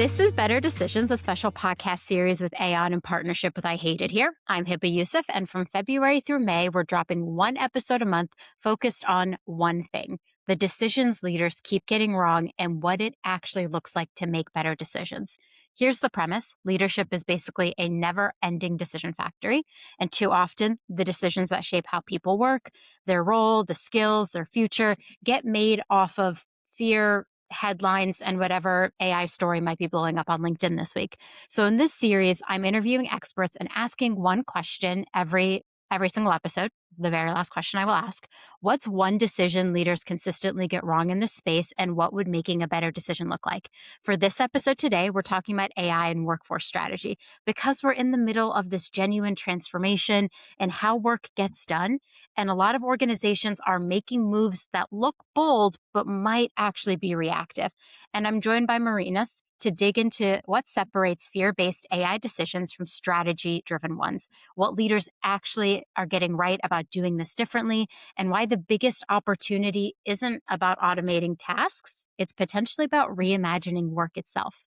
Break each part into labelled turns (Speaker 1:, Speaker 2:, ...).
Speaker 1: This is Better Decisions, a special podcast series with Aon in partnership with I Hate It Here. I'm Hibba Yusuf, and from February through May, we're dropping one episode a month focused on one thing, the decisions leaders keep getting wrong and what it actually looks like to make better decisions. Here's the premise. Leadership is basically a never-ending decision factory, and too often, the decisions that shape how people work, their role, the skills, their future, get made off of fear, headlines, and whatever AI story might be blowing up on LinkedIn this week. So in this series, I'm interviewing experts and asking one question every single episode. The very last question I will ask: what's one decision leaders consistently get wrong in this space, and what would making a better decision look like? For this episode today, we're talking about AI and workforce strategy because we're in the middle of this genuine transformation and how work gets done. And a lot of organizations are making moves that look bold, but might actually be reactive. And I'm joined by Marinus to dig into what separates fear-based AI decisions from strategy-driven ones, what leaders actually are getting right about doing this differently, and why the biggest opportunity isn't about automating tasks. It's potentially about reimagining work itself.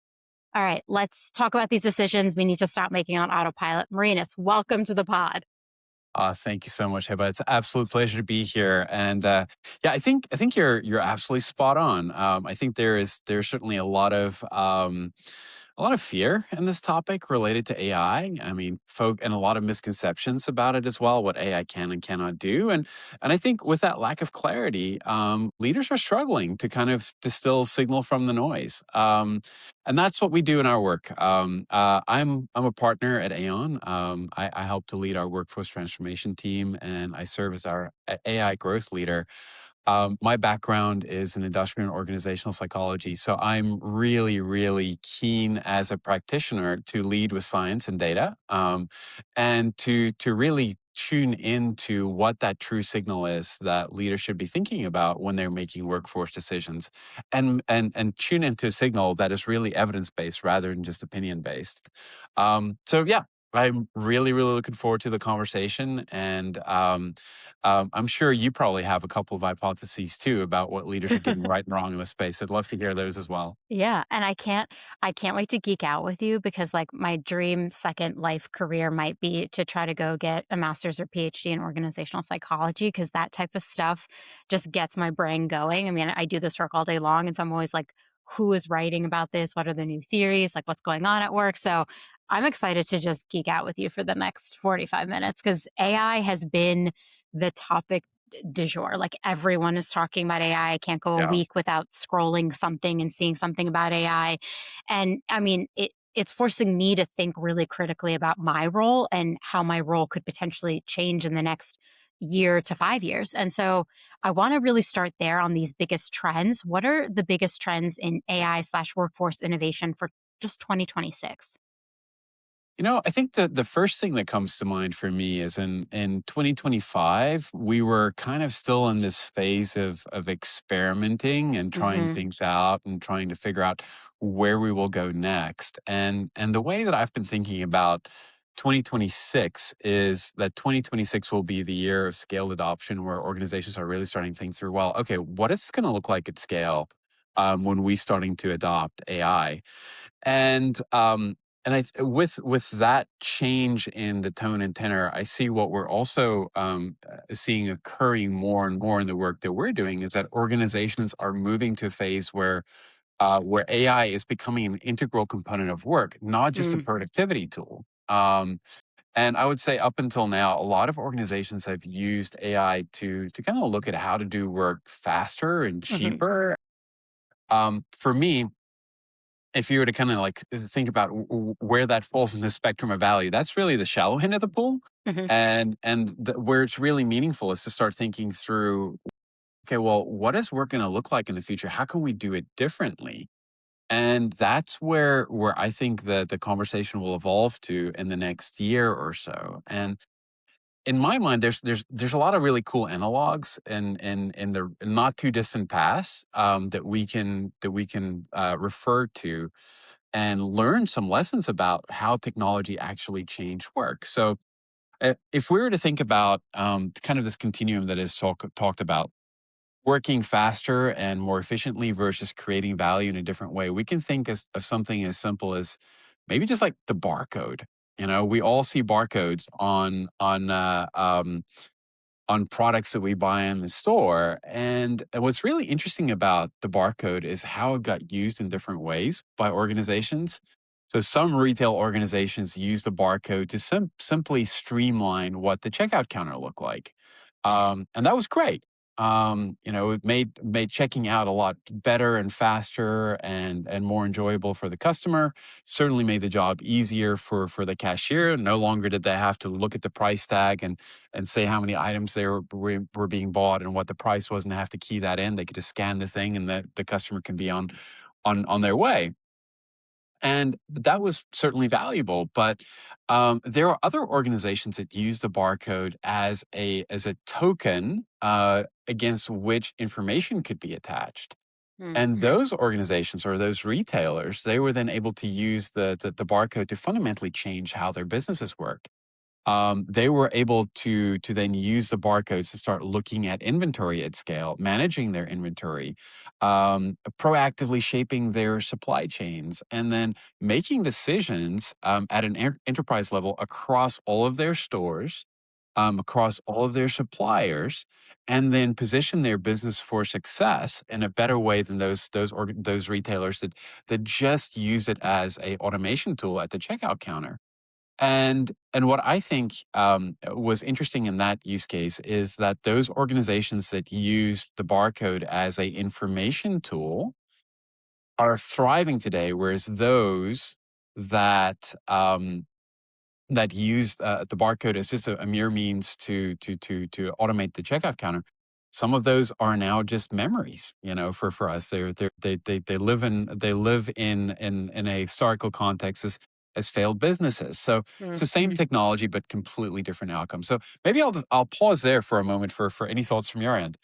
Speaker 1: All right, let's talk about these decisions we need to stop making on autopilot. Marinus, welcome to the pod.
Speaker 2: Thank you so much, Heba. It's an absolute pleasure to be here. And yeah, I think you're absolutely spot on. I think there's certainly a lot of fear in this topic related to AI. I mean, and a lot of misconceptions about it as well, what AI can and cannot do. And I think with that lack of clarity, leaders are struggling to kind of distill signal from the noise. And that's what we do in our work. I'm a partner at Aon. I help to lead our workforce transformation team, and I serve as our AI growth leader. My background is in industrial and organizational psychology, so I'm really, really keen as a practitioner to lead with science and data, and to really tune into what that true signal is that leaders should be thinking about when they're making workforce decisions, and tune into a signal that is really evidence based rather than just opinion based. So yeah. I'm really, really looking forward to the conversation, and I'm sure you probably have a couple of hypotheses too about what leaders are getting right and wrong in this space. I'd love to hear those as well.
Speaker 1: Yeah, and I can't wait to geek out with you because like my dream second life career might be to try to go get a master's or PhD in organizational psychology because that type of stuff just gets my brain going. I mean, I do this work all day long, and so I'm always like, who is writing about this? What are the new theories? Like what's going on at work? So I'm excited to just geek out with you for the next 45 minutes because AI has been the topic du jour. Like everyone is talking about AI. I can't go a
Speaker 2: Yeah.
Speaker 1: week without scrolling something and seeing something about AI. And I mean, it's forcing me to think really critically about my role and how my role could potentially change in the next year to 5 years. And so I want to really start there on these biggest trends. What are the biggest trends in AI/ workforce innovation for just 2026?
Speaker 2: I think that the first thing that comes to mind for me is in 2025, we were kind of still in this phase of experimenting and trying
Speaker 1: Hmm.
Speaker 2: things out and trying to figure out where we will go next. And the way that I've been thinking about 2026 is that 2026 will be the year of scaled adoption where organizations are really starting to think through, well, okay, what is this going to look like at scale when we starting to adopt AI? And with that change in the tone and tenor, I see what we're also seeing occurring more and more in the work that we're doing is that organizations are moving to a phase where AI is becoming an integral component of work, not just a
Speaker 1: Mm,
Speaker 2: productivity tool. And I would say up until now, a lot of organizations have used AI to kind of look at how to do work faster and
Speaker 1: hmm
Speaker 2: cheaper. For me, if you were to kind of like think about where that falls in the spectrum of value, that's really the shallow end of the pool.
Speaker 1: hmm
Speaker 2: And where it's really meaningful is to start thinking through, okay, well, what is work going to look like in the future? How can we do it differently? And that's where I think that the conversation will evolve to in the next year or so. And in my mind, there's a lot of really cool analogs in the not too distant past that we can refer to and learn some lessons about how technology actually changed work. So, if we were to think about kind of this continuum that is talked about, working faster and more efficiently versus creating value in a different way, we can think of something as simple as maybe just like the barcode. You know, we all see barcodes on products that we buy in the store. And what's really interesting about the barcode is how it got used in different ways by organizations. So some retail organizations use the barcode to simply streamline what the checkout counter looked like. And that was great. You know, it made checking out a lot better and faster and more enjoyable for the customer. Certainly made the job easier for the cashier. No longer did they have to look at the price tag and say how many items were being bought and what the price was, and have to key that in. They could just scan the thing, and the customer can be on their way. And that was certainly valuable. But there are other organizations that use the barcode as a token against which information could be attached.
Speaker 1: Mm.
Speaker 2: And those organizations or those retailers, they were then able to use the barcode to fundamentally change how their businesses worked. They were able to then use the barcodes to start looking at inventory at scale, managing their inventory, proactively shaping their supply chains, and then making decisions at an enterprise level across all of their stores, across all of their suppliers, and then position their business for success in a better way than those retailers that just use it as a automation tool at the checkout counter. And what I think was interesting in that use case is that those organizations that use the barcode as a information tool are thriving today, whereas those that that used the barcode as just a mere means to automate the checkout counter. Some of those are now just memories, you know, for us. They live in a historical context as failed businesses. So it's the same technology but completely different outcomes. So maybe I'll pause there for a moment for any thoughts from your end.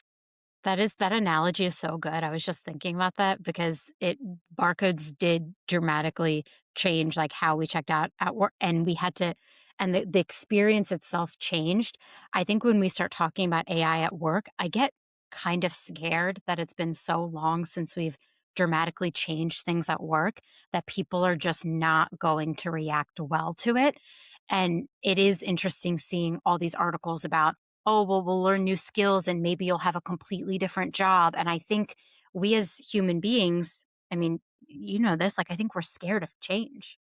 Speaker 1: That analogy is so good. I was just thinking about that because it barcodes did dramatically change like how we checked out at work, and we had to, and the experience itself changed. I think when we start talking about AI at work, I get kind of scared that it's been so long since we've dramatically changed things at work that people are just not going to react well to it. And it is interesting seeing all these articles about, oh, well, we'll learn new skills and maybe you'll have a completely different job. And I think we as human beings, I mean, you know this, like, I think we're scared of change.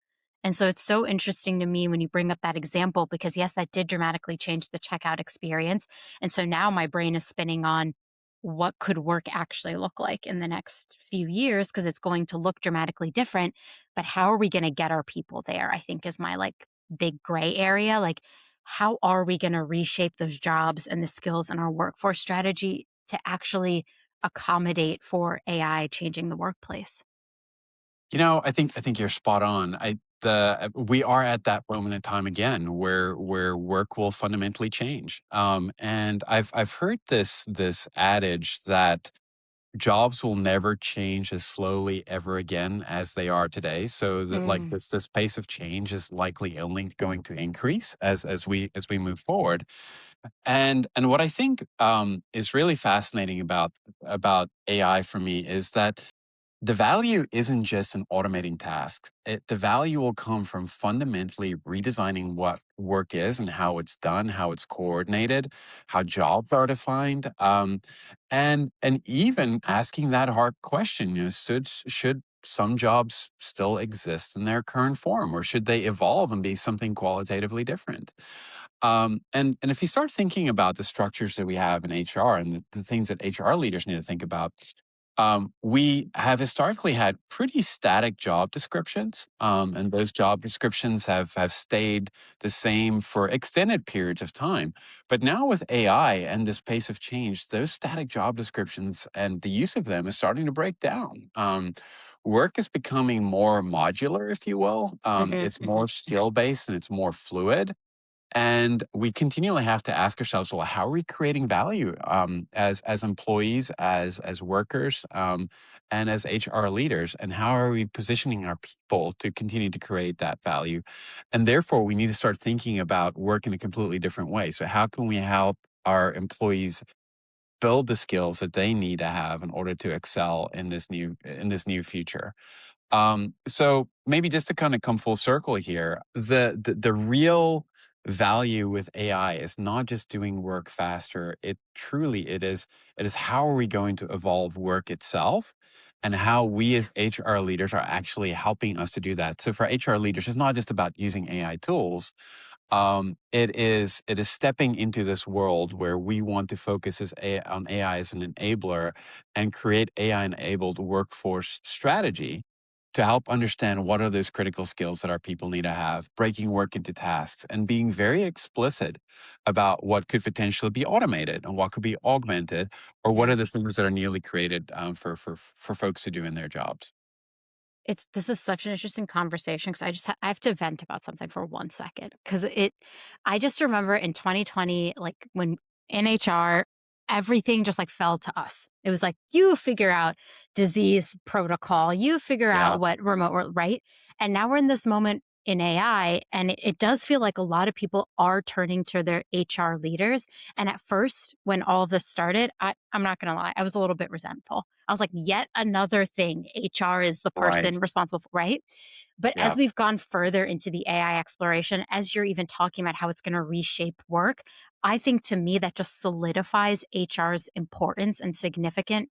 Speaker 1: And so it's so interesting to me when you bring up that example because, yes, that did dramatically change the checkout experience. And so now my brain is spinning on what could work actually look like in the next few years because it's going to look dramatically different. But how are we going to get our people there? I think is my like big gray area. Like, how are we going to reshape those jobs and the skills in our workforce strategy to actually accommodate for AI changing the workplace?
Speaker 2: You know, I think you're spot on. We are at that moment in time again where work will fundamentally change. And I've heard this adage that jobs will never change as slowly ever again as they are today. So that like
Speaker 1: Mm,
Speaker 2: this pace of change is likely only going to increase as we move forward. And what I think is really fascinating about AI for me is that the value isn't just in automating tasks. The value will come from fundamentally redesigning what work is and how it's done, how it's coordinated, how jobs are defined, and even asking that hard question: you know, should some jobs still exist in their current form, or should they evolve and be something qualitatively different? And if you start thinking about the structures that we have in HR and the things that HR leaders need to think about, we have historically had pretty static job descriptions, and those job descriptions have stayed the same for extended periods of time. But now with AI and this pace of change, those static job descriptions and the use of them is starting to break down. Work is becoming more modular, if you will.
Speaker 1: mhm.
Speaker 2: It's more skill based and it's more fluid. And we continually have to ask ourselves, well, how are we creating value as employees, as workers, and as HR leaders? And how are we positioning our people to continue to create that value? And therefore, we need to start thinking about work in a completely different way. So, how can we help our employees build the skills that they need to have in order to excel in this new future. So maybe just to kind of come full circle here, the real value with AI is not just doing work faster. It is how are we going to evolve work itself, and how we as HR leaders are actually helping us to do that. So for HR leaders, it's not just about using AI tools. It is stepping into this world where we want to focus on AI as an enabler and create AI enabled workforce strategy to help understand what are those critical skills that our people need to have, breaking work into tasks, and being very explicit about what could potentially be automated and what could be augmented, or what
Speaker 1: Yeah.
Speaker 2: are the things that are newly created for folks to do in their jobs.
Speaker 1: This is such an interesting conversation because I have to vent about something for 1 second because I just remember in 2020, like, when in HR, everything just, like, fell to us. It was like, "You figure out disease protocol, you figure
Speaker 2: Yeah,
Speaker 1: out what remote work," right? And now we're in this moment in AI, and it does feel like a lot of people are turning to their HR leaders, and at first, when all of this started, I'm not gonna lie, I was a little bit resentful. I was like, yet another thing HR is the
Speaker 2: right.
Speaker 1: person responsible for, right? But as
Speaker 2: Yeah,
Speaker 1: we've gone further into the AI exploration, as you're even talking about how it's going to reshape work, I think to me that just solidifies HR's importance and significance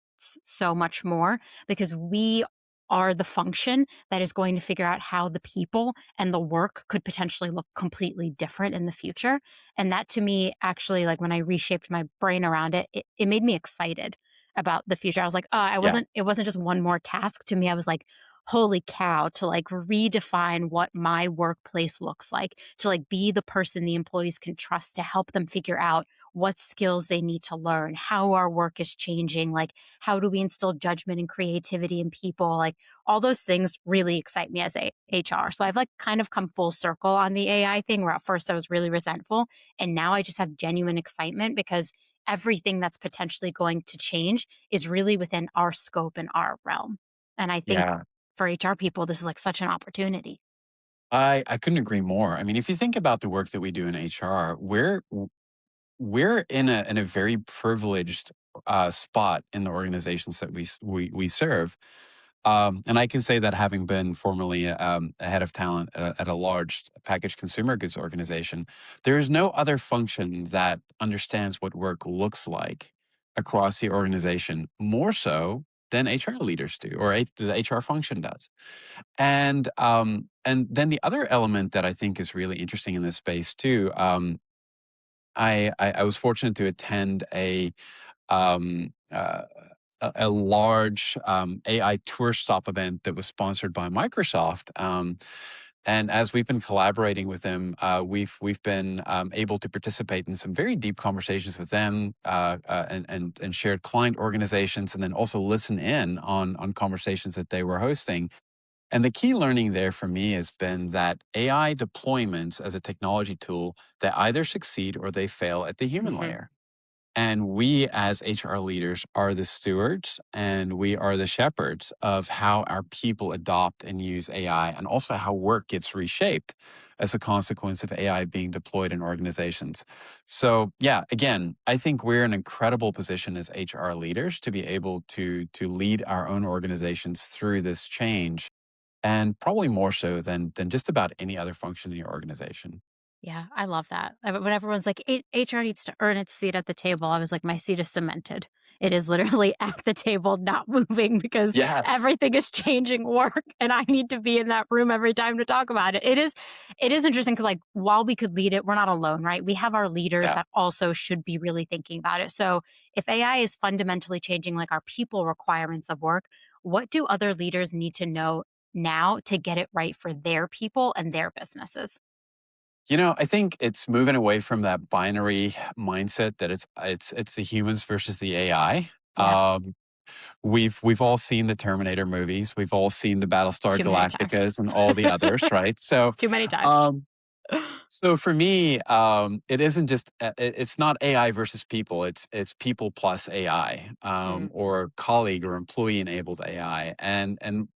Speaker 1: so much more because we are the function that is going to figure out how the people and the work could potentially look completely different in the future. And that to me, actually, like when I reshaped my brain around it, it made me excited about the future. I was like,
Speaker 2: yeah,
Speaker 1: it wasn't just one more task to me. I was like, holy cow, to like redefine what my workplace looks like, to like be the person the employees can trust to help them figure out what skills they need to learn, how our work is changing, like how do we instill judgment and creativity in people, like all those things really excite me as a HR. So I've like kind of come full circle on the AI thing where at first I was really resentful and now I just have genuine excitement because everything that's potentially going to change is really within our scope and our realm. And I think
Speaker 2: yeah.
Speaker 1: for HR people, this is like such an opportunity.
Speaker 2: I couldn't agree more. I mean, if you think about the work that we do in HR, we're in a very privileged spot in the organizations that we serve. And I can say that having been formerly a head of talent at a large packaged consumer goods organization, there is no other function that understands what work looks like across the organization more so than HR leaders do, or the HR function does. And then the other element that I think is really interesting in this space too. I was fortunate to attend um, uh, a large AI tour stop event that was sponsored by Microsoft. And as we've been collaborating with them, we've been able to participate in some very deep conversations with them, and shared client organizations, and then also listen in on conversations that they were hosting. And the key learning there for me has been that AI deployments as a technology tool, they either succeed or they fail at the human
Speaker 1: Hmm.
Speaker 2: layer. And we as HR leaders are the stewards and we are the shepherds of how our people adopt and use AI, and also how work gets reshaped as a consequence of AI being deployed in organizations. So yeah, again, I think we're in an incredible position as HR leaders to be able to lead our own organizations through this change, and probably more so than just about any other function in your organization.
Speaker 1: Yeah, I love that. When everyone's like, HR needs to earn its seat at the table, I was like, my seat is cemented. It is literally at the table, not moving because
Speaker 2: Yes.
Speaker 1: everything is changing work and I need to be in that room every time to talk about it. It is interesting because like while we could lead it, we're not alone, right? We have our leaders
Speaker 2: Yeah.
Speaker 1: that also should be really thinking about it. So if AI is fundamentally changing like our people requirements of work, what do other leaders need to know now to get it right for their people and their businesses?
Speaker 2: I think it's moving away from that binary mindset that it's the humans versus the AI.
Speaker 1: Yep.
Speaker 2: Um, we've all seen the Terminator movies. We've all seen the Battlestar
Speaker 1: Too many times.
Speaker 2: Galacticas and all the others, right? So,
Speaker 1: Too many times.
Speaker 2: um, so for me, it isn't just it's not AI versus people. It's people plus AI,
Speaker 1: Mm,
Speaker 2: or colleague or employee enabled AI, and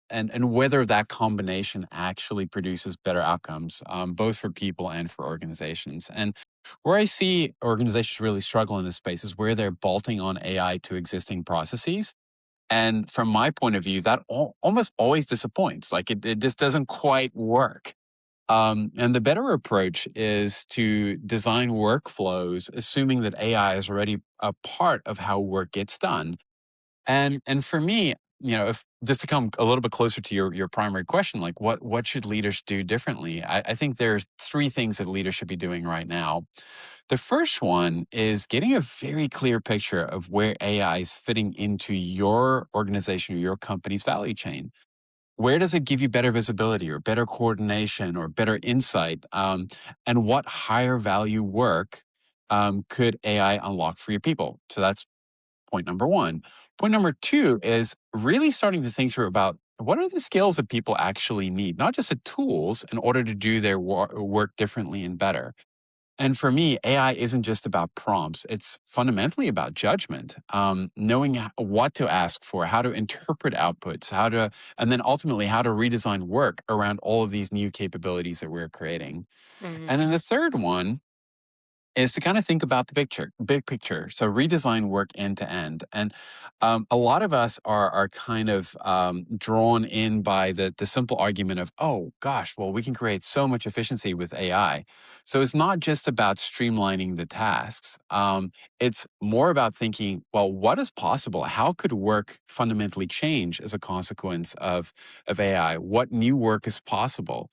Speaker 2: and whether that combination actually produces better outcomes, both for people and for organizations. And where I see organizations really struggle in this space is where they're bolting on AI to existing processes. And from my point of view, that almost always disappoints. Like it just doesn't quite work. And the better approach is to design workflows, assuming that AI is already a part of how work gets done. And for me, if just to come a little bit closer to your primary question, like what should leaders do differently? I think there's three things that leaders should be doing right now. The first one is getting a very clear picture of where AI is fitting into your organization or your company's value chain. Where does it give you better visibility or better coordination or better insight? And what higher value work could AI unlock for your people? So that's point number one. Point number two is really starting to think through about what are the skills that people actually need, not just the tools in order to do their work differently and better. And for me, AI isn't just about prompts. It's fundamentally about judgment, knowing what to ask for, how to interpret outputs, and then ultimately how to redesign work around all of these new capabilities that we're creating. And then the third one is to kind of think about the big picture. So redesign work end to end. And a lot of us are kind of drawn in by the simple argument of, oh gosh, well, we can create so much efficiency with AI. So it's not just about streamlining the tasks. It's more about thinking, well, what is possible? How could work fundamentally change as a consequence of AI? What new work is possible?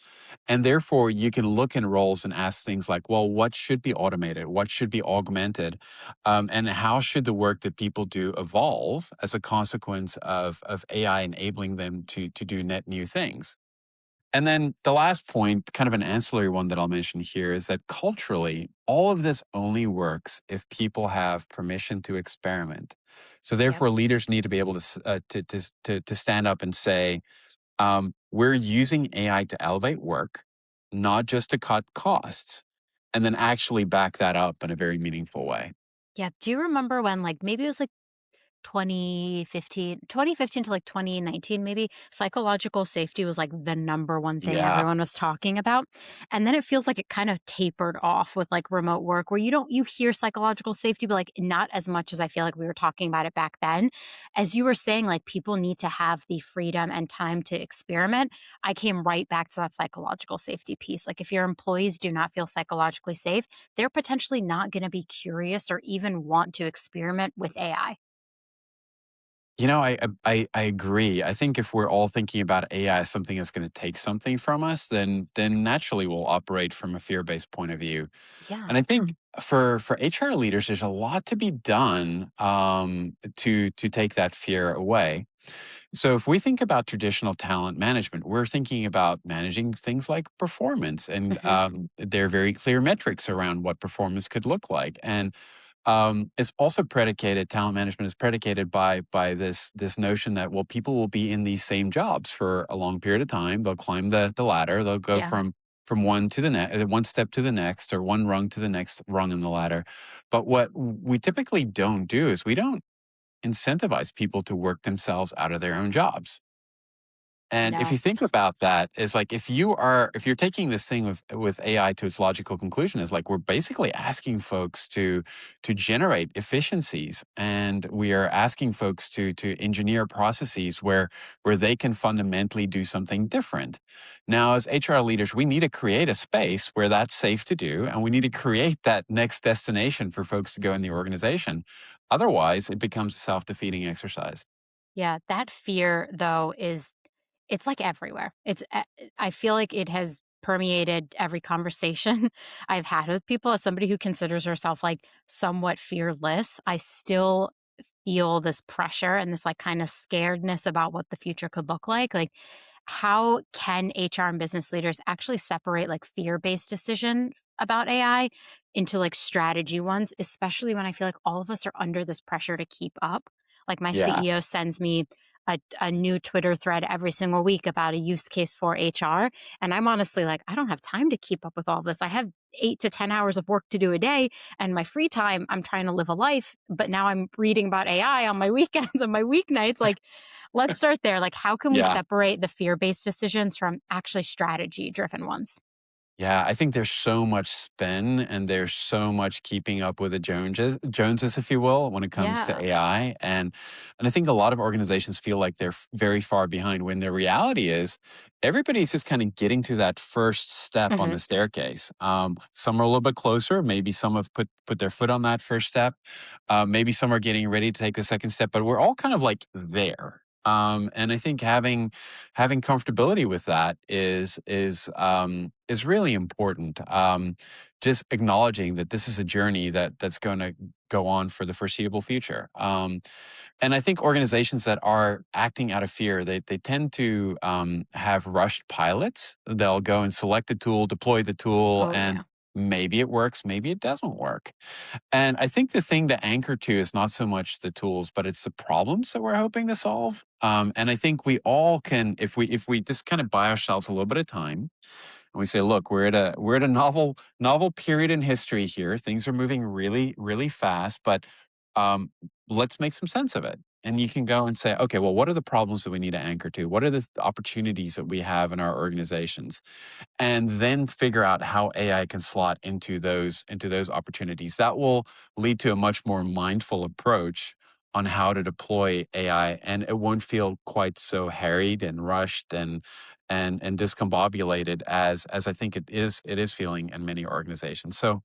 Speaker 2: And therefore, you can look in roles and ask things like, well, what should be automated? What should be augmented? And how should the work that people do evolve as a consequence of AI enabling them to do net new things? And then the last point, kind of an ancillary one that I'll mention here, is that culturally, all of this only works if people have permission to experiment. So
Speaker 1: Yep.
Speaker 2: therefore, leaders need to be able to stand up and say, we're using AI to elevate work, not just to cut costs, and then actually back that up in a very meaningful way.
Speaker 1: Yeah. Do you remember when, like, maybe it was like 2015 to like 2019 maybe, psychological safety was like the number one thing
Speaker 2: Yeah.
Speaker 1: everyone was talking about. And then it feels like it kind of tapered off with like remote work where you hear psychological safety, but like not as much as I feel like we were talking about it back then. As you were saying, like people need to have the freedom and time to experiment. I came right back to that psychological safety piece. Like if your employees do not feel psychologically safe, they're potentially not going to be curious or even want to experiment with AI.
Speaker 2: I agree. I think if we're all thinking about AI as something that's going to take something from us, then naturally we'll operate from a fear-based point of view.
Speaker 1: Yeah.
Speaker 2: And I think for HR leaders, there's a lot to be done to take that fear away. So if we think about traditional talent management, we're thinking about managing things like performance, and
Speaker 1: Mhm.
Speaker 2: there are very clear metrics around what performance could look like. And it's also predicated. Talent management is predicated by this notion that, well, people will be in these same jobs for a long period of time. They'll climb the ladder. They'll go
Speaker 1: Yeah.
Speaker 2: from one to the next, one step to the next, or one rung to the next rung in the ladder. But what we typically don't do is we don't incentivize people to work themselves out of their own jobs. And if
Speaker 1: No.
Speaker 2: you think about that, it's like if you're taking this thing with AI to its logical conclusion, is like we're basically asking folks to generate efficiencies, and we are asking folks to engineer processes where they can fundamentally do something different. Now, as HR leaders, we need to create a space where that's safe to do, and we need to create that next destination for folks to go in the organization. Otherwise, it becomes a self-defeating exercise.
Speaker 1: Yeah, that fear though is it's like everywhere. I feel like it has permeated every conversation I've had with people. As somebody who considers herself like somewhat fearless, I still feel this pressure and this like kind of scaredness about what the future could look like. Like how can HR and business leaders actually separate like fear-based decision about AI into like strategy ones, especially when I feel like all of us are under this pressure to keep up. Like my
Speaker 2: Yeah.
Speaker 1: CEO sends me a new Twitter thread every single week about a use case for HR. And I'm honestly like, I don't have time to keep up with all this. I have 8 to 10 hours of work to do a day. And my free time, I'm trying to live a life. But now I'm reading about AI on my weekends and my weeknights. Like, Let's start there. Like, how can we
Speaker 2: Yeah.
Speaker 1: separate the fear based decisions from actually strategy driven ones?
Speaker 2: Yeah, I think there's so much spin and there's so much keeping up with the Joneses, if you will, when it comes to
Speaker 1: Yeah.
Speaker 2: AI. And I think a lot of organizations feel like they're very far behind when the reality is everybody's just kind of getting to that first step on
Speaker 1: Hmm.
Speaker 2: the staircase. Some are a little bit closer. Maybe some have put their foot on that first step. Maybe some are getting ready to take the second step, but we're all kind of like there. And I think having comfortability with that is really important. Just acknowledging that this is a journey that's going to go on for the foreseeable future. And I think organizations that are acting out of fear, they tend to have rushed pilots. They'll go and select a tool, deploy the tool,
Speaker 1: Oh,
Speaker 2: and
Speaker 1: yeah.
Speaker 2: maybe it works, maybe it doesn't work. And I think the thing to anchor to is not so much the tools, but it's the problems that we're hoping to solve. And I think we all can, if we just kind of buy ourselves a little bit of time, and we say, look, we're at a novel period in history here. Things are moving really, really fast, but um, let's make some sense of it. And you can go and say, okay, well, what are the problems that we need to anchor to? What are the opportunities that we have in our organizations? And then figure out how AI can slot into those opportunities. That will lead to a much more mindful approach on how to deploy AI, and it won't feel quite so harried and rushed and discombobulated as I think it is feeling in many organizations. So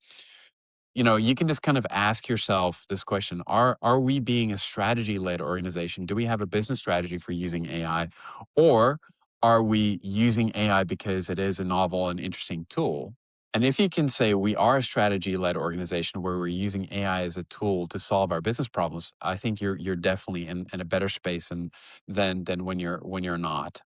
Speaker 2: you can just kind of ask yourself this question: Are we being a strategy led organization? Do we have a business strategy for using AI, or are we using AI because it is a novel and interesting tool? And if you can say we are a strategy led organization where we're using AI as a tool to solve our business problems, I think you're definitely in a better space than when you're not.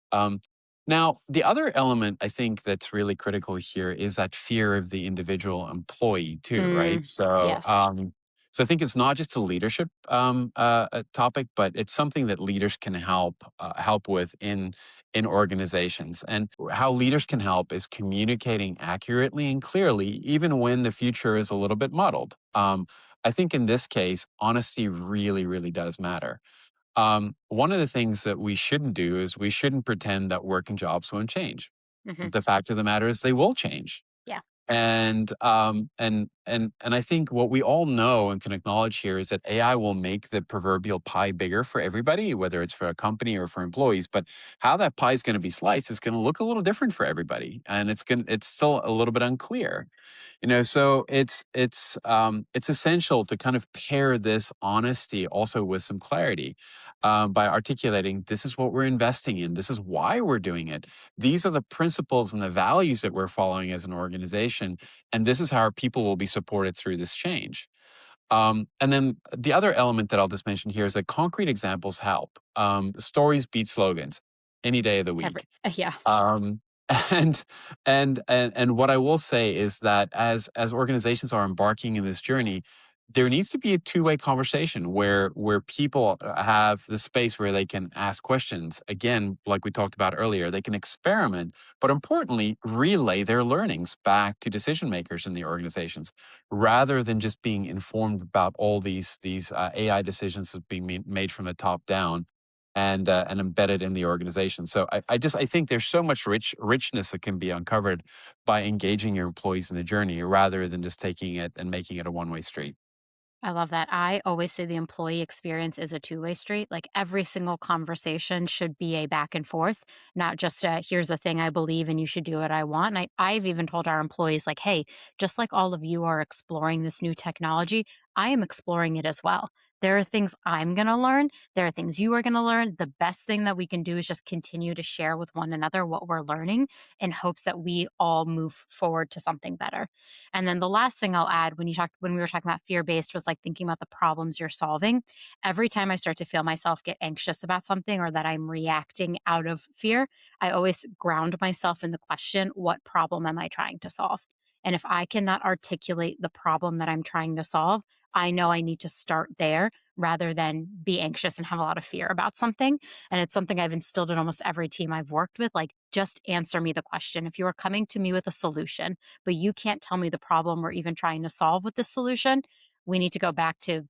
Speaker 2: Now, the other element I think that's really critical here is that fear of the individual employee too, right?
Speaker 1: Mm,
Speaker 2: So,
Speaker 1: yes.
Speaker 2: I think it's not just a leadership topic, but it's something that leaders can help with in organizations. And how leaders can help is communicating accurately and clearly, even when the future is a little bit muddled. I think in this case, honesty really, really does matter. One of the things that we shouldn't do is we shouldn't pretend that work and jobs won't change.
Speaker 1: Hmm.
Speaker 2: The fact of the matter is they will change.
Speaker 1: Yeah.
Speaker 2: And I think what we all know and can acknowledge here is that AI will make the proverbial pie bigger for everybody, whether it's for a company or for employees. But how that pie is going to be sliced is going to look a little different for everybody, and it's still a little bit unclear. So it's essential to kind of pair this honesty also with some clarity, by articulating this is what we're investing in, this is why we're doing it, these are the principles and the values that we're following as an organization, and this is how our people will be supported through this change. And then the other element that I'll just mention here is that concrete examples help. Stories beat slogans any day of the week.
Speaker 1: Yeah.
Speaker 2: um, and and what I will say is that as organizations are embarking in this journey, there needs to be a two-way conversation where people have the space where they can ask questions. Again, like we talked about earlier, they can experiment, but importantly, relay their learnings back to decision makers in the organizations, rather than just being informed about all these AI decisions that's being made from the top down and embedded in the organization. So I think there's so much richness that can be uncovered by engaging your employees in the journey rather than just taking it and making it a one-way street.
Speaker 1: I love that. I always say the employee experience is a two-way street. Like every single conversation should be a back and forth, not just a here's the thing I believe and you should do what I want. And I've even told our employees, like, hey, just like all of you are exploring this new technology, I am exploring it as well. There are things I'm going to learn. There are things you are going to learn. The best thing that we can do is just continue to share with one another what we're learning in hopes that we all move forward to something better. And then the last thing I'll add when we were talking about fear based was like thinking about the problems you're solving. Every time I start to feel myself get anxious about something or that I'm reacting out of fear, I always ground myself in the question, what problem am I trying to solve? And if I cannot articulate the problem that I'm trying to solve, I know I need to start there rather than be anxious and have a lot of fear about something. And it's something I've instilled in almost every team I've worked with. Like, just answer me the question. If you are coming to me with a solution, but you can't tell me the problem we're even trying to solve with this solution, we need to go back to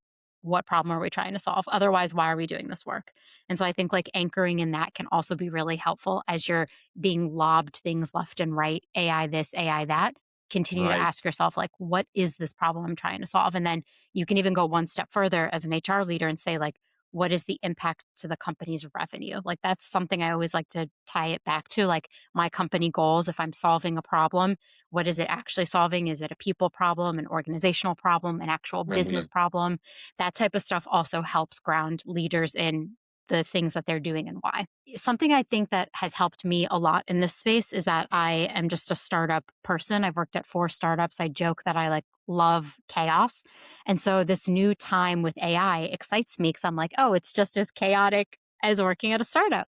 Speaker 1: what problem are we trying to solve? Otherwise, why are we doing this work? And so I think like anchoring in that can also be really helpful as you're being lobbed things left and right, AI this, AI that. Continue to
Speaker 2: Right.
Speaker 1: ask yourself, like, what is this problem I'm trying to solve? And then you can even go one step further as an HR leader and say, like, what is the impact to the company's revenue? Like, that's something I always like to tie it back to, like my company goals. If I'm solving a problem, what is it actually solving? Is it a people problem, an organizational problem, an actual business
Speaker 2: Right.
Speaker 1: problem? That type of stuff also helps ground leaders in the things that they're doing and why. Something I think that has helped me a lot in this space is that I am just a startup person. I've worked at 4 startups. I joke that I like love chaos. And so this new time with AI excites me because I'm like, oh, it's just as chaotic as working at a startup.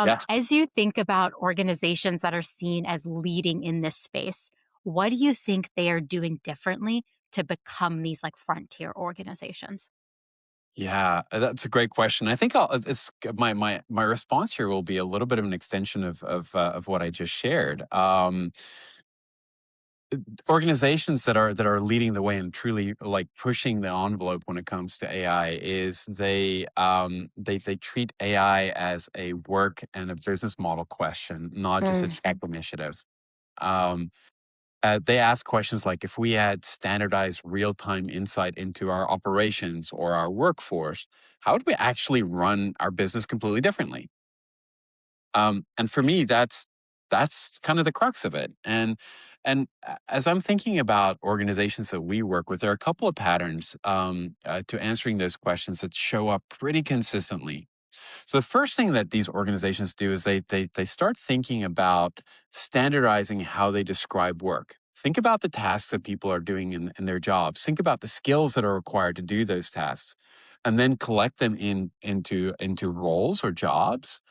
Speaker 2: Yeah.
Speaker 1: As you think about organizations that are seen as leading in this space, what do you think they are doing differently to become these like frontier organizations?
Speaker 2: Yeah, that's a great question. I think it's my response here will be a little bit of an extension of what I just shared. Organizations that are leading the way and truly like pushing the envelope when it comes to AI is they treat AI as a work and a business model question, not just a
Speaker 1: Mm.
Speaker 2: tech initiative. Um, they ask questions like, if we had standardized real time insight into our operations or our workforce, how would we actually run our business completely differently? And for me, that's kind of the crux of it. And as I'm thinking about organizations that we work with, there are a couple of patterns to answering those questions that show up pretty consistently. So the first thing that these organizations do is they start thinking about standardizing how they describe work. Think about the tasks that people are doing in their jobs. Think about the skills that are required to do those tasks, and then collect them into roles or jobs.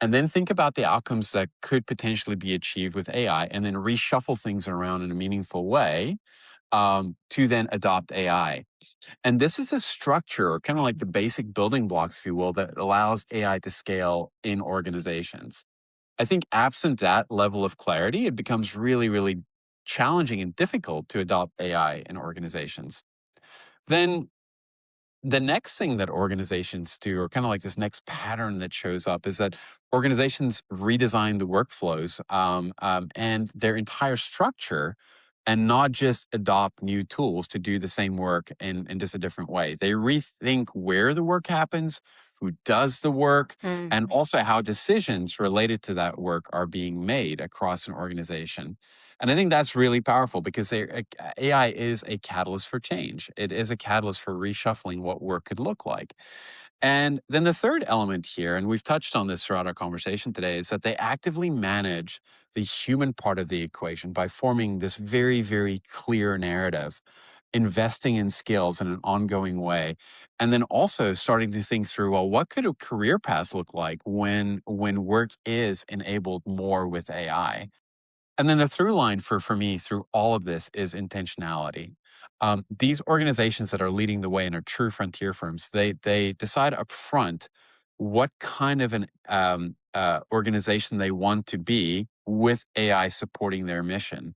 Speaker 2: And then think about the outcomes that could potentially be achieved with AI, and then reshuffle things around in a meaningful way to then adopt AI. And this is a structure, kind of like the basic building blocks, if you will, that allows AI to scale in organizations. I think absent that level of clarity, it becomes really, really challenging and difficult to adopt AI in organizations. Then the next thing that organizations do, or kind of like this next pattern that shows up, is that organizations redesign the workflows and their entire structure, and not just adopt new tools to do the same work in just a different way. They rethink where the work happens, who does the work,
Speaker 1: Mm.
Speaker 2: and also how decisions related to that work are being made across an organization. And I think that's really powerful because AI is a catalyst for change. It is a catalyst for reshuffling what work could look like. And then the third element here, and we've touched on this throughout our conversation today, is that they actively manage the human part of the equation by forming this very, very clear narrative, investing in skills in an ongoing way, and then also starting to think through, well, what could a career path look like when work is enabled more with AI? And then the through line for me through all of this is intentionality. These organizations that are leading the way and are true frontier firms, they decide up front what kind of an organization they want to be with AI supporting their mission.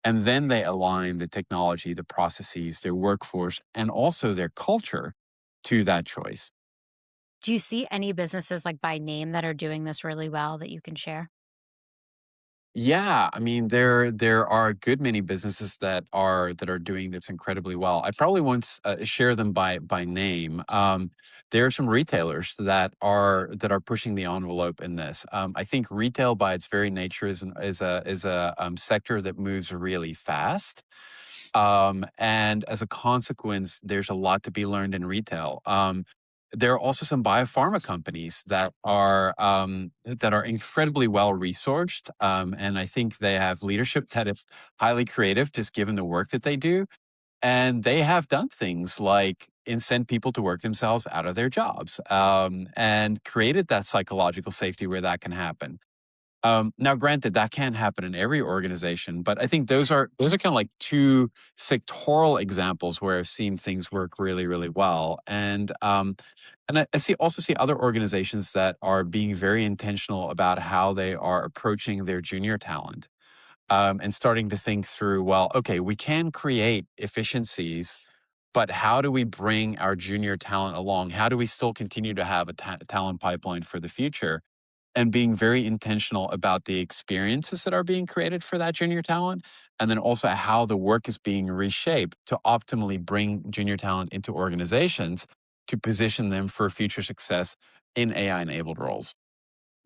Speaker 2: And then they align the technology, the processes, their workforce, and also their culture to that choice.
Speaker 1: Do you see any businesses like by name that are doing this really well that you can share?
Speaker 2: Yeah, I mean there are a good many businesses that are doing this incredibly well. I probably won't share them by name. There are some retailers that are pushing the envelope in this. I think retail by its very nature is a sector that moves really fast. And as a consequence, there's a lot to be learned in retail. There are also some biopharma companies that are incredibly well resourced, and I think they have leadership that is highly creative, just given the work that they do. And they have done things like incent people to work themselves out of their jobs, and created that psychological safety where that can happen. Now, granted, that can't happen in every organization, but I think those are kind of like two sectoral examples where I've seen things work really, really well. And I also see other organizations that are being very intentional about how they are approaching their junior talent, and starting to think through, well, okay, we can create efficiencies but how do we bring our junior talent along? How do we still continue to have a talent pipeline for the future? And being very intentional about the experiences that are being created for that junior talent, and then also how the work is being reshaped to optimally bring junior talent into organizations to position them for future success in AI enabled roles.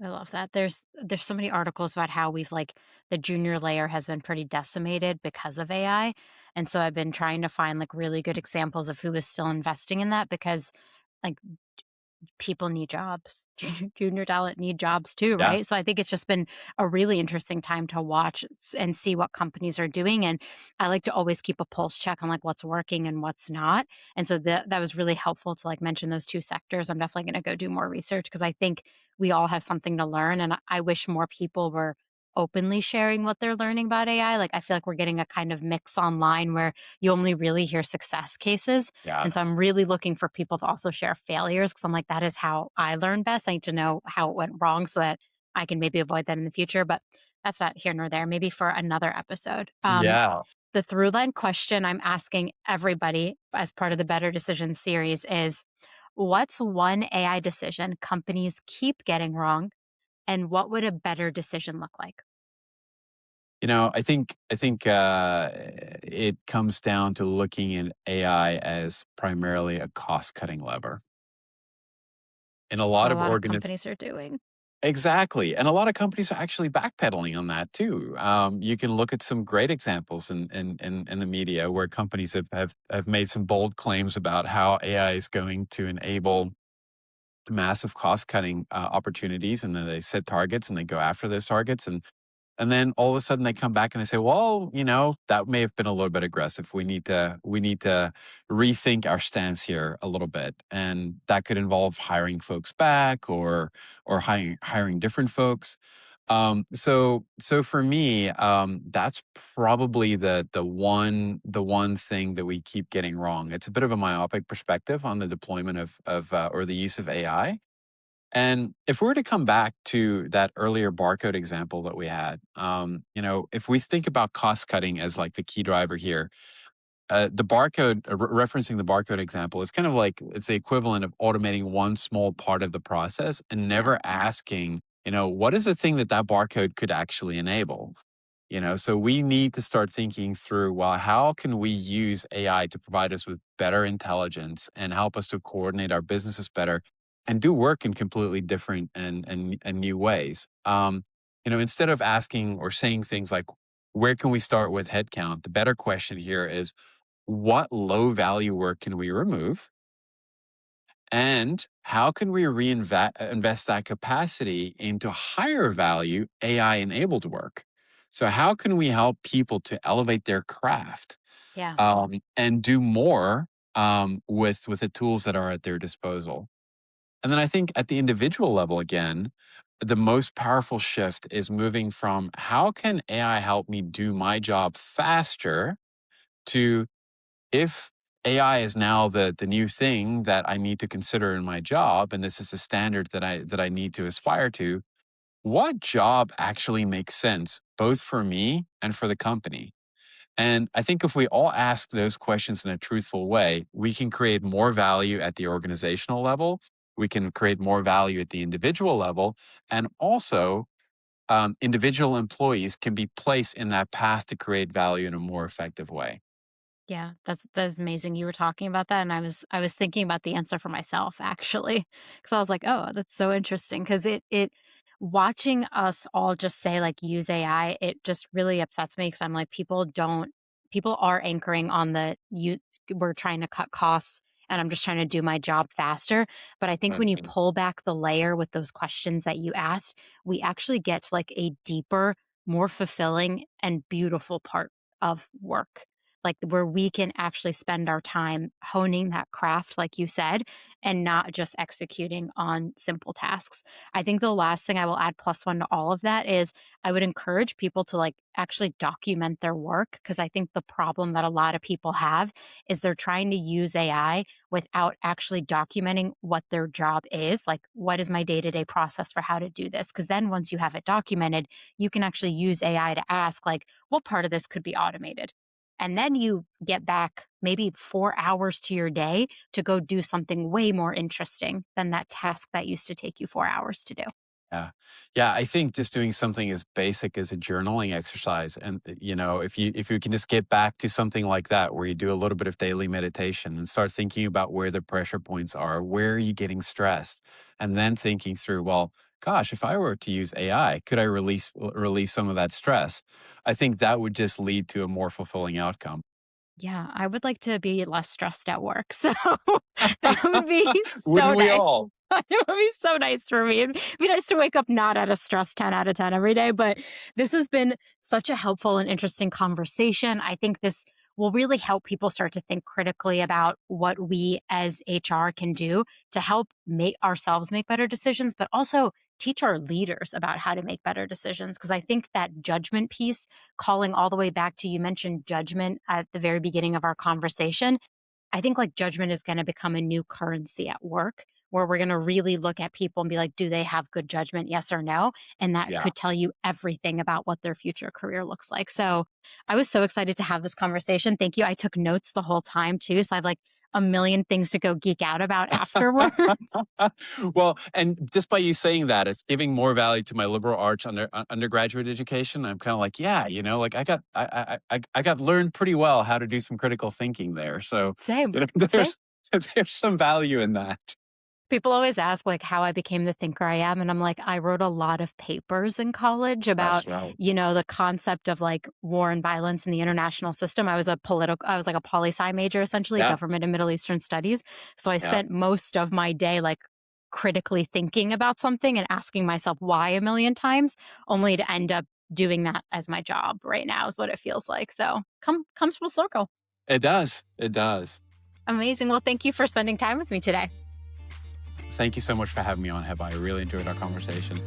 Speaker 1: I love that. There's so many articles about how we've like the junior layer has been pretty decimated because of AI. And so I've been trying to find like really good examples of who is still investing in that because like people need jobs. Junior talent need jobs too,
Speaker 2: Yeah.
Speaker 1: right? So I think it's just been a really interesting time to watch and see what companies are doing. And I like to always keep a pulse check on like what's working and what's not. And so that was really helpful to like mention those two sectors. I'm definitely going to go do more research because I think we all have something to learn. And I wish more people were openly sharing what they're learning about AI. Like I feel like we're getting a kind of mix online where you only really hear success cases,
Speaker 2: Yeah.
Speaker 1: and so I'm really looking for people to also share failures because I'm like, that is how I learn best. I need to know how it went wrong so that I can maybe avoid that in the future. But that's not here nor there, maybe for another episode.
Speaker 2: Yeah.
Speaker 1: The through line question I'm asking everybody as part of the Better Decisions series is what's one AI decision companies keep getting wrong? And what would a better decision look like?
Speaker 2: I think it comes down to looking at AI as primarily a cost cutting lever. In a
Speaker 1: That's
Speaker 2: lot
Speaker 1: what a
Speaker 2: of
Speaker 1: lot of
Speaker 2: organizations.
Speaker 1: companies are doing.
Speaker 2: Exactly, and a lot of companies are actually backpedaling on that too. You can look at some great examples in the media where companies have made some bold claims about how AI is going to enable massive cost cutting opportunities, and then they set targets and they go after those targets, and then all of a sudden they come back and they say, well, that may have been a little bit aggressive. We need to rethink our stance here a little bit. And that could involve hiring folks back or hiring different folks. So for me, that's probably the one thing that we keep getting wrong. It's a bit of a myopic perspective on the deployment of or the use of AI. And if we were to come back to that earlier barcode example that we had, if we think about cost cutting as like the key driver here, the barcode, referencing the barcode example, is kind of like it's the equivalent of automating one small part of the process and
Speaker 1: Yeah.
Speaker 2: never asking, what is the thing that that barcode could actually enable? So we need to start thinking through, well, how can we use AI to provide us with better intelligence and help us to coordinate our businesses better and do work in completely different and new ways? Instead of asking or saying things like, where can we start with headcount? The better question here is, what low value work can we remove? And how can we invest that capacity into higher value AI enabled work? So, how can we help people to elevate their craft
Speaker 1: Yeah.
Speaker 2: and do more with the tools that are at their disposal? And then I think at the individual level, again, the most powerful shift is moving from how can AI help me do my job faster to if AI is now the new thing that I need to consider in my job, and this is a standard that I need to aspire to, what job actually makes sense both for me and for the company? And I think if we all ask those questions in a truthful way, we can create more value at the organizational level. We can create more value at the individual level, and also individual employees can be placed in that path to create value in a more effective way.
Speaker 1: Yeah, that's amazing. You were talking about that, and I was thinking about the answer for myself actually, because I was like, oh, that's so interesting. Because it watching us all just say like use AI, it just really upsets me because I'm like people are anchoring on the you we're trying to cut costs and I'm just trying to do my job faster. But I think when you
Speaker 2: Mhm.
Speaker 1: pull back the layer with those questions that you asked, we actually get to like a deeper, more fulfilling, and beautiful part of work, like where we can actually spend our time honing that craft, like you said, and not just executing on simple tasks. I think the last thing I will add plus one to all of that is I would encourage people to like actually document their work because I think the problem that a lot of people have is they're trying to use AI without actually documenting what their job is. Like, what is my day to day process for how to do this? Because then once you have it documented, you can actually use AI to ask, like, what part of this could be automated? And then you get back maybe 4 hours to your day to go do something way more interesting than that task that used to take you 4 hours to do.
Speaker 2: Yeah. Yeah, I think just doing something as basic as a journaling exercise and if you can just get back to something like that where you do a little bit of daily meditation and start thinking about where the pressure points are, where are you getting stressed? And then thinking through, well, gosh, if I were to use AI, could I release some of that stress? I think that would just lead to a more fulfilling outcome.
Speaker 1: Yeah, I would like to be less stressed at work. So that would be so
Speaker 2: Wouldn't we
Speaker 1: nice.
Speaker 2: all?
Speaker 1: It would be so nice for me. It'd be nice to wake up not at a stress 10 out of 10 every day. But this has been such a helpful and interesting conversation. I think this will really help people start to think critically about what we as HR can do to help make ourselves make better decisions, but also teach our leaders about how to make better decisions. Because I think that judgment piece, calling all the way back to, you mentioned judgment at the very beginning of our conversation. I think like judgment is going to become a new currency at work where we're going to really look at people and be like, do they have good judgment? Yes or no? And that
Speaker 2: Yeah.
Speaker 1: could tell you everything about what their future career looks like. So I was so excited to have this conversation. Thank you. I took notes the whole time too. So I have like a million things to go geek out about afterwards.
Speaker 2: Well, and just by you saying that, it's giving more value to my liberal arts undergraduate education. I'm kind of like, yeah, like I got learned pretty well how to do some critical thinking there. So
Speaker 1: Same. Same.
Speaker 2: there's some value in that.
Speaker 1: People always ask like how I became the thinker I am. And I'm like, I wrote a lot of papers in college about,
Speaker 2: That's right.
Speaker 1: the concept of like war and violence in the international system. I was like a poli-sci major, essentially
Speaker 2: Yeah,
Speaker 1: government and Middle Eastern studies. So I
Speaker 2: yeah.
Speaker 1: spent most of my day like critically thinking about something and asking myself why a million times, only to end up doing that as my job right now is what it feels like. So comes full circle.
Speaker 2: It does. It does.
Speaker 1: Amazing. Well, thank you for spending time with me today.
Speaker 2: Thank you so much for having me on, Heba. I really enjoyed our conversation.